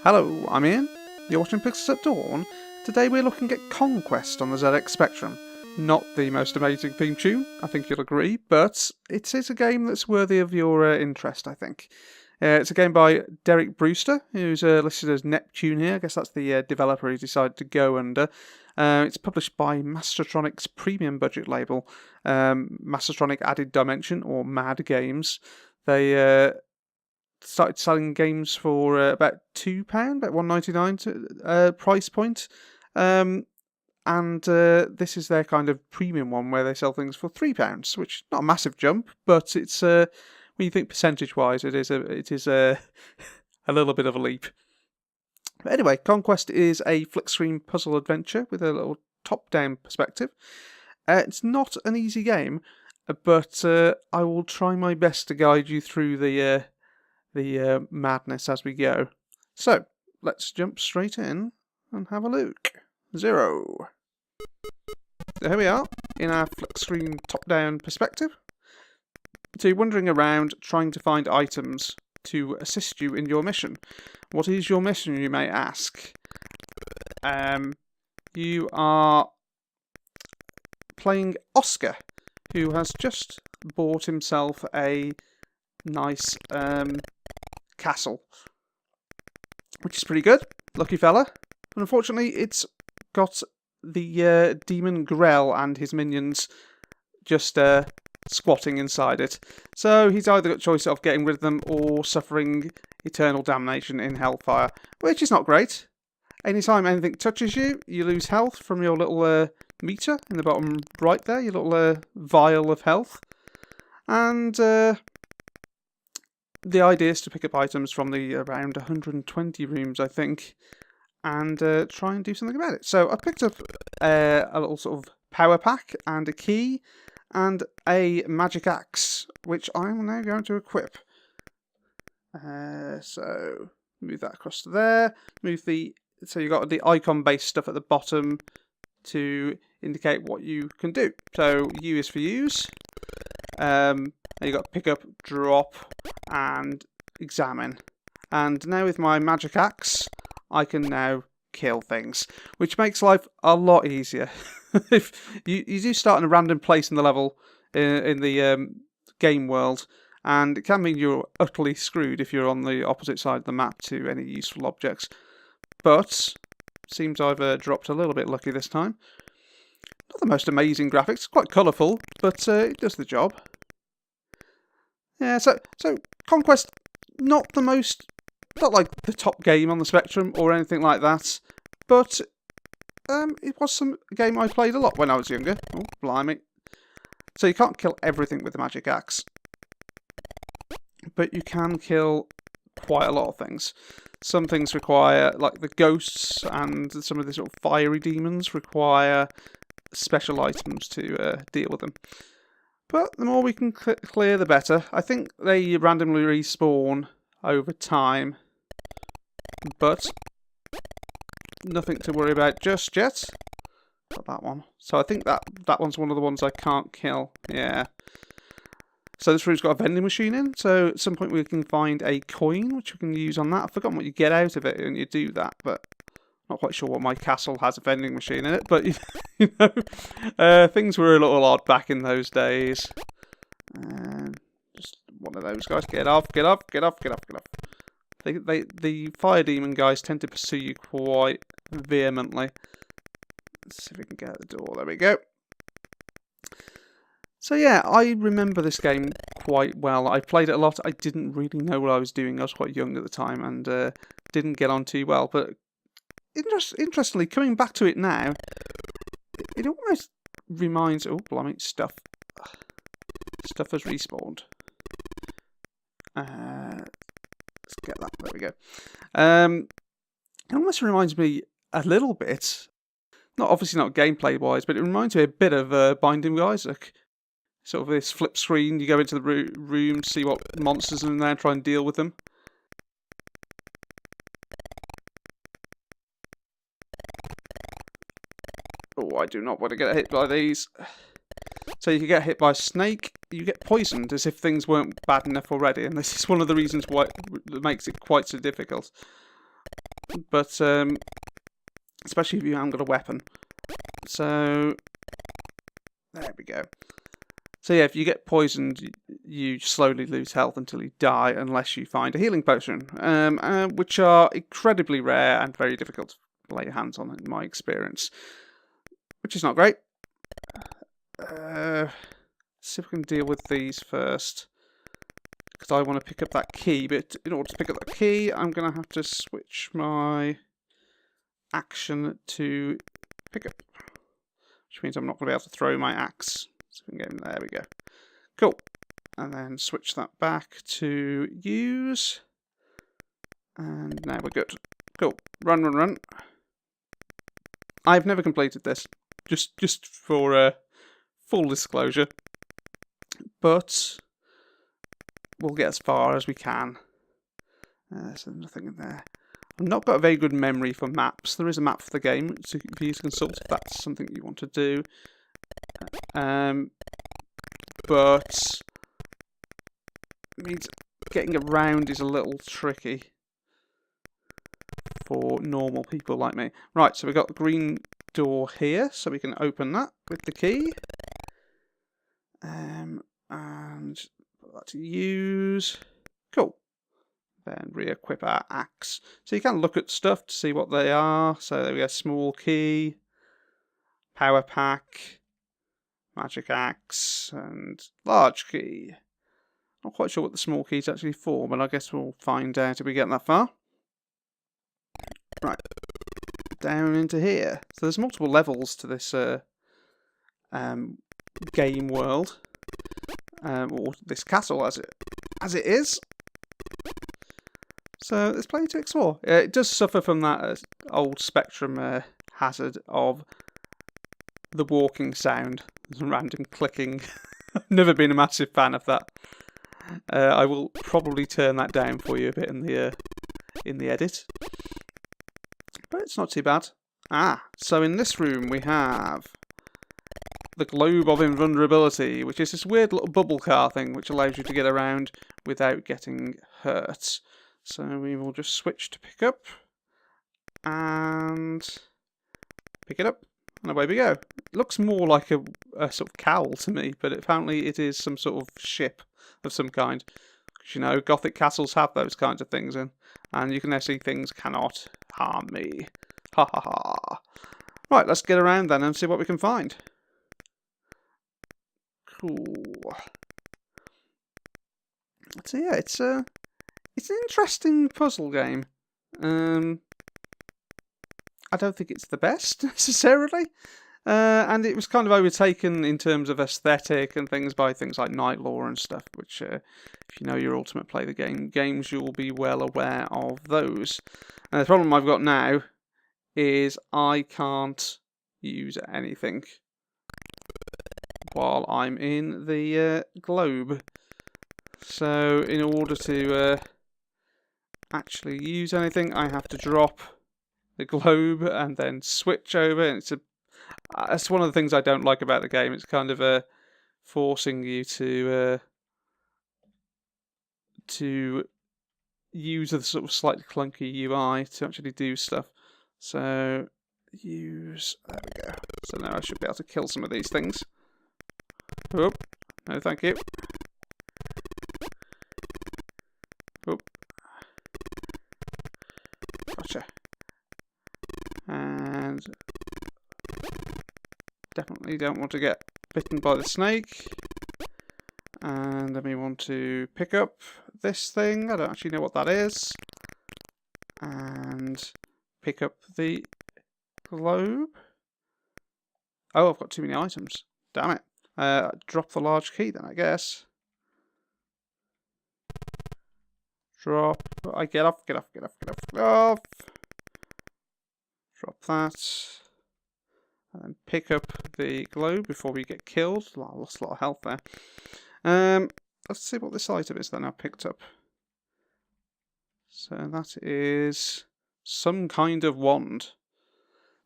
Hello, I'm Ian. You're watching Pixels at Dawn. Today we're looking at Conquest on the ZX Spectrum. Not the most amazing theme tune, I think you'll agree, but it is a game that's worthy of your interest, I think. It's a game by Derek Brewster, who's listed as Neptune here. I guess that's the developer he decided to go under. It's published by Mastertronic's premium budget label, Mastertronic Added Dimension, or m.a.d games. They started selling games for about £2, about £1.99 price point. And this is their kind of premium one where they sell things for £3, which is not a massive jump, but it's when you think percentage-wise, it is a a little bit of a leap. But anyway, Conquest is a flick-screen puzzle adventure with a little top-down perspective. It's not an easy game, but I will try my best to guide you through the madness as we go. So, let's jump straight in and have a look. 0. So here we are, in our flick-screen top-down perspective. So you're wandering around trying to find items to assist you in your mission. What is your mission, you may ask? You are playing Oscar, who has just bought himself a nice castle, which is pretty good. Lucky fella. But unfortunately, it's got the demon Grell and his minions just squatting inside it. So he's either got a choice of getting rid of them or suffering eternal damnation in hellfire, which is not great. Anytime anything touches you, you lose health from your little meter in the bottom right there, your little vial of health. And the idea is to pick up items from the around 120 rooms, I think, and try and do something about it. So I picked up a little sort of power pack and a key and a magic axe, which I'm now going to equip. So move that across to there. So you've got the icon-based stuff at the bottom to indicate what you can do. So U is for use. You've got pick up, drop, and examine. And now with my magic axe, I can now kill things, which makes life a lot easier. If you do start in a random place in the level, in the game world, and it can mean you're utterly screwed if you're on the opposite side of the map to any useful objects. But seems I've dropped a little bit lucky this time. Not the most amazing graphics, quite colourful, but it does the job. Yeah, so Conquest, not like the top game on the Spectrum or anything like that, but it was a game I played a lot when I was younger. Oh, blimey. So you can't kill everything with the magic axe, but you can kill quite a lot of things. Some things require, like the ghosts and some of the sort of fiery demons require special items to deal with them. But the more we can clear, the better. I think they randomly respawn over time, but nothing to worry about just yet. Got that one. So I think that one's one of the ones I can't kill. Yeah. So this room's got a vending machine in, so at some point we can find a coin, which we can use on that. I've forgotten what you get out of it when you do that, but not quite sure what my castle has a vending machine in it, but you know, things were a little odd back in those days. Just one of those guys. Get off, get off, get off, get off, get off. The fire demon guys tend to pursue you quite vehemently. Let's see if we can get out the door. There we go. So yeah, I remember this game quite well. I played it a lot. I didn't really know what I was doing. I was quite young at the time and didn't get on too well. But interestingly, coming back to it now, it almost reminds... Oh, blimey, stuff. Stuff has respawned. Let's get that. There we go. It almost reminds me a little bit, obviously not gameplay-wise, but it reminds me a bit of Binding of Isaac. Sort of this flip screen, you go into the room, see what monsters are in there, and try and deal with them. Oh, I do not want to get hit by these. So you can get hit by a snake, you get poisoned as if things weren't bad enough already, and this is one of the reasons why it makes it quite so difficult. but especially if you haven't got a weapon. So there we go. So yeah, if you get poisoned, you slowly lose health until you die, unless you find a healing potion, which are incredibly rare and very difficult to lay your hands on, in my experience, which is not great. See if we can deal with these first, because I want to pick up that key, but in order to pick up that key, I'm going to have to switch my action to pick up, which means I'm not going to be able to throw my axe. So we can get in, there we go. Cool. And then switch that back to use. And now we're good. Cool. Run, run, run. I've never completed this, just for full disclosure. But we'll get as far as we can. There's nothing in there. I've not got a very good memory for maps. There is a map for the game, so for you to consult if that's something you want to do. But it means getting around is a little tricky for normal people like me. Right, so we've got the green door here, so we can open that with the key. And put that to use. Cool. Then re-equip our axe. So you can look at stuff to see what they are. So there we go, small key, power pack, magic axe, and large key. Not quite sure what the small key is actually for, but I guess we'll find out if we get that far. Right, down into here. So there's multiple levels to this game world, or this castle as it is. So there's plenty to explore. It does suffer from that old Spectrum hazard of the walking sound, random clicking. I've never been a massive fan of that. I will probably turn that down for you a bit in the edit, but it's not too bad. So in this room we have the Globe of Invulnerability, which is this weird little bubble car thing which allows you to get around without getting hurt. So we will just switch to pick up and pick it up, and away we go. It looks more like a sort of cowl to me, but apparently it is some sort of ship of some kind. Because, you know, Gothic castles have those kinds of things in, and you can now see things cannot harm me. Ha ha ha. Right, let's get around then and see what we can find. Cool. So yeah, it's an interesting puzzle game. I don't think it's the best necessarily, and it was kind of overtaken in terms of aesthetic and things by things like Night Law and stuff. Which, if you know your Ultimate Play the games, you'll be well aware of those. And the problem I've got now is I can't use anything while I'm in the globe. So in order to actually use anything, I have to drop the globe and then switch over. And it's one of the things I don't like about the game. It's kind of forcing you to use a sort of slightly clunky UI to actually do stuff. So use, there we go. So now I should be able to kill some of these things. Oh, no thank you. Oh. Gotcha. And definitely don't want to get bitten by the snake. And then we want to pick up this thing. I don't actually know what that is. And pick up the globe. Oh, I've got too many items. Damn it. Drop the large key then, I guess. Drop. Get off. Drop that. And then pick up the globe before we get killed. I lost a lot of health there. Let's see what this item is then I picked up. So that is some kind of wand.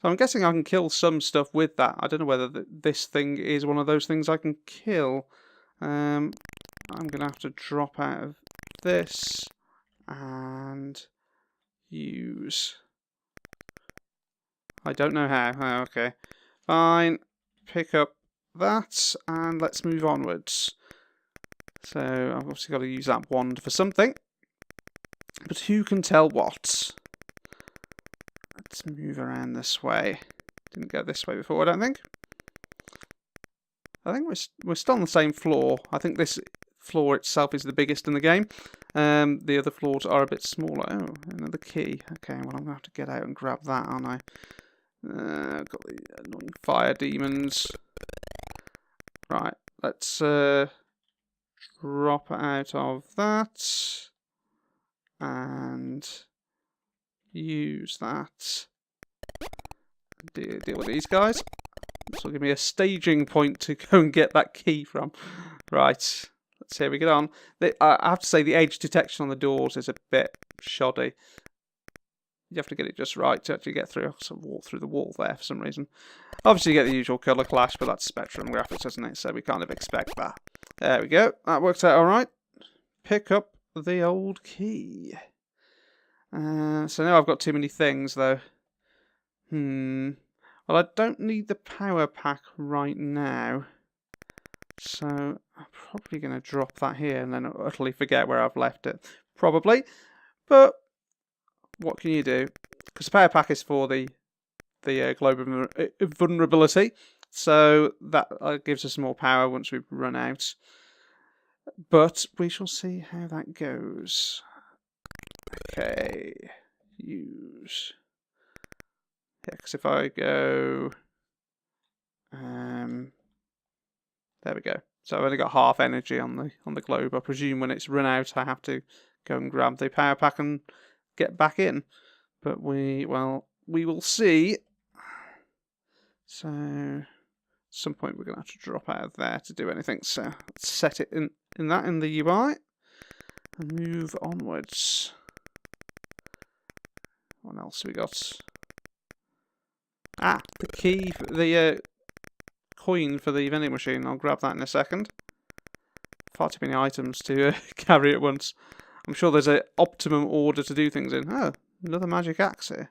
So I'm guessing I can kill some stuff with that. I don't know whether this thing is one of those things I can kill. I'm going to have to drop out of this and use I don't know how. Oh, okay. Fine. Pick up that, and let's move onwards. So, I've obviously got to use that wand for something. But who can tell what? Let's move around this way. Didn't go this way before, I don't think. I think we're still on the same floor. I think this floor itself is the biggest in the game. The other floors are a bit smaller. Oh, another key. Okay, well, I'm going to have to get out and grab that, aren't I? I've got the annoying fire demons. Right, let's drop out of that and use that. Deal with these guys. This will give me a staging point to go and get that key from. Right, let's see how we get on. I have to say the edge detection on the doors is a bit shoddy. You have to get it just right to actually get through. So walk through the wall there for some reason. Obviously you get the usual colour clash, but that's Spectrum graphics, isn't it? So we kind of expect that. There we go. That works out alright. Pick up the old key. So now I've got too many things though. Well, I don't need the power pack right now. So I'm probably going to drop that here and then utterly forget where I've left it. Probably. But what can you do? Because the power pack is for the global vulnerability. So that gives us more power once we've run out. But we shall see how that goes. Okay. Use. Yeah, because if I go... there we go. So I've only got half energy on the globe. I presume when it's run out, I have to go and grab the power pack and get back in. But we will see. So at some point we're going to have to drop out of there to do anything. So let's set it in the UI and move onwards. What else have we got? Ah, the key, the coin for the vending machine. I'll grab that in a second. Far too many items to carry at once. I'm sure there's an optimum order to do things in. Oh, another magic axe here.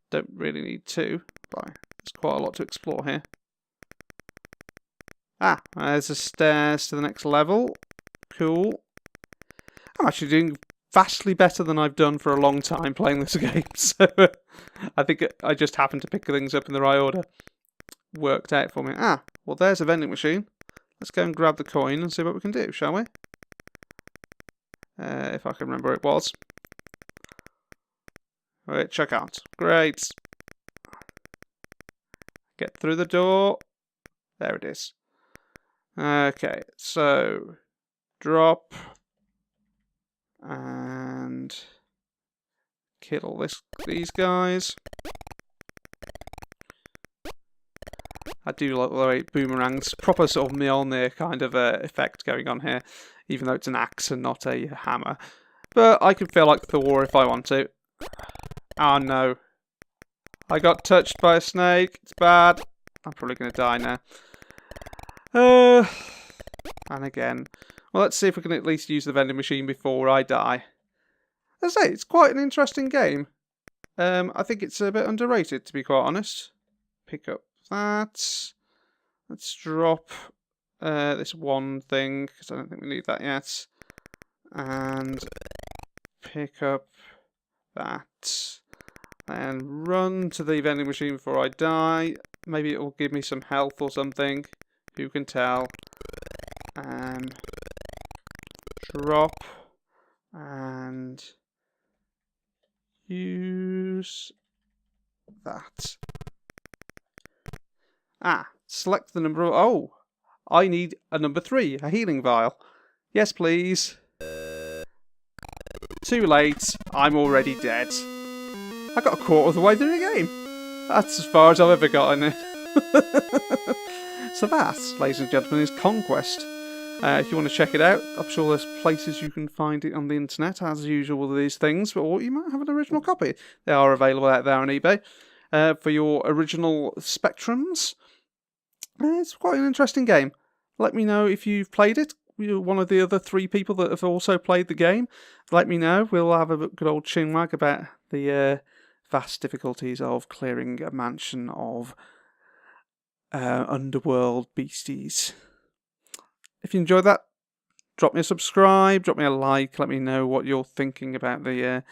Don't really need two, but there's quite a lot to explore here. Ah, there's the stairs to the next level. Cool. I'm actually doing vastly better than I've done for a long time playing this game, so I think I just happened to pick things up in the right order. Worked out for me. Ah, well there's a vending machine. Let's go and grab the coin and see what we can do, shall we? If I can remember where it was. Which I can't. Great. Get through the door. There it is. Okay, so drop and kill these guys. I do like the way boomerangs, proper sort of Mjolnir kind of effect going on here, even though it's an axe and not a hammer. But I can feel like Thor if I want to. Oh no. I got touched by a snake. It's bad. I'm probably going to die now. And again. Well, let's see if we can at least use the vending machine before I die. As I say, it's quite an interesting game. I think it's a bit underrated, to be quite honest. Pick up that. Let's drop this one thing, because I don't think we need that yet. And pick up that. And run to the vending machine before I die. Maybe it will give me some health or something. Who can tell? Drop. And use that. Ah, select the number of... Oh, I need a number 3, a healing vial. Yes, please. Too late. I'm already dead. I got a quarter of the way through the game. That's as far as I've ever gotten it. So that, ladies and gentlemen, is Conquest. If you want to check it out, I'm sure there's places you can find it on the internet, as usual with these things, or you might have an original copy. They are available out there on eBay for your original Spectrums. It's quite an interesting game. Let me know if you've played it. You're one of the other 3 people that have also played the game. Let me know. We'll have a good old chinwag about the vast difficulties of clearing a mansion of underworld beasties. If you enjoyed that, drop me a subscribe, drop me a like, let me know what you're thinking about the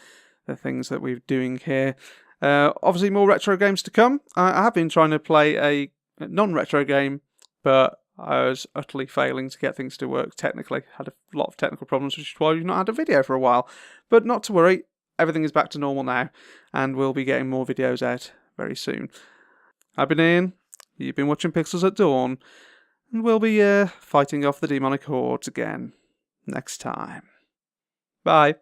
things that we're doing here. Obviously, more retro games to come. I have been trying to play a non-retro game, but I was utterly failing to get things to work technically. Had a lot of technical problems, which is why we've not had a video for a while. But not to worry, everything is back to normal now, and we'll be getting more videos out very soon. I've been Ian, you've been watching Pixels at Dawn, and we'll be fighting off the demonic hordes again next time. Bye.